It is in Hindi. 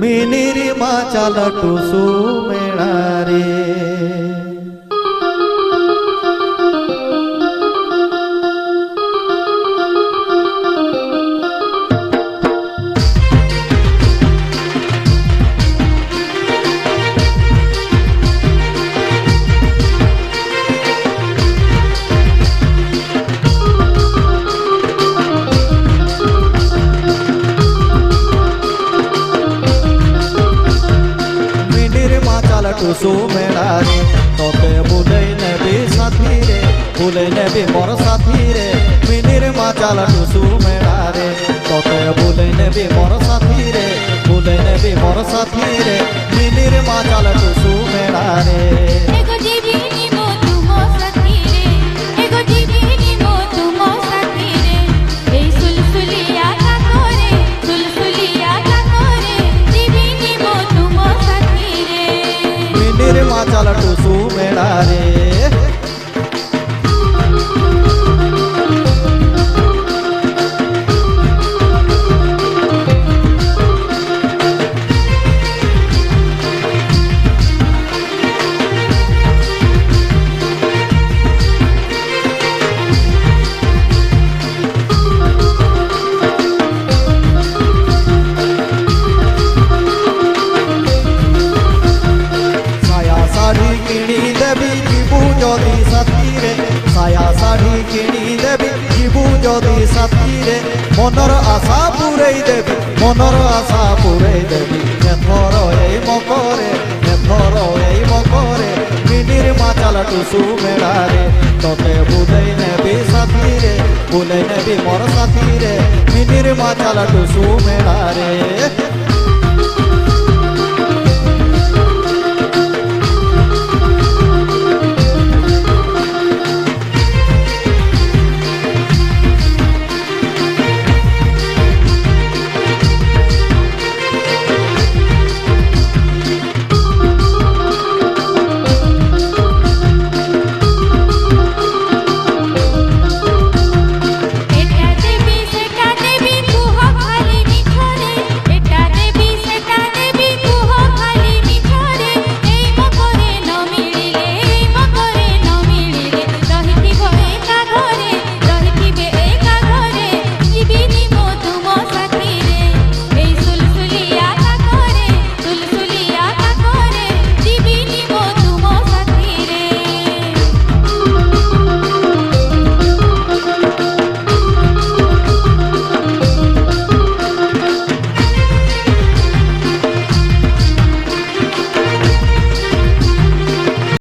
मिनिर माचाल टुसु मेळा रे टुसु मेळा रे तोते बुलै नेबी साथी रे बुलै नेबी मोर साथी रे मिनिर माचाल टुसु मेळा रे तोते बुलै नेबी मोर साथी रे बुलै नेबी मोर साथी रे मिनिर माचाल टुसु मेळा रे एगो जीविनी मो तुमो साथी रे एगो जीविनी मो तुमो साथी रे ए सुलसुलिया का करे जीविनी मो तुमो साथी रे मिनिर माचाल टुसु मेळा रे साया साड़ी किणी देवी जीवु जदि साथी रे मनर आशा पुरई देवी मनर आशा पुरई देवी एथर एई मकरे मिनिर माचाल टुसु मेळा रे तोते बुलै नेबी साथी रे बुलै नेबी मोर साथी रे मिनिर माचाल टुसु मेळा रे।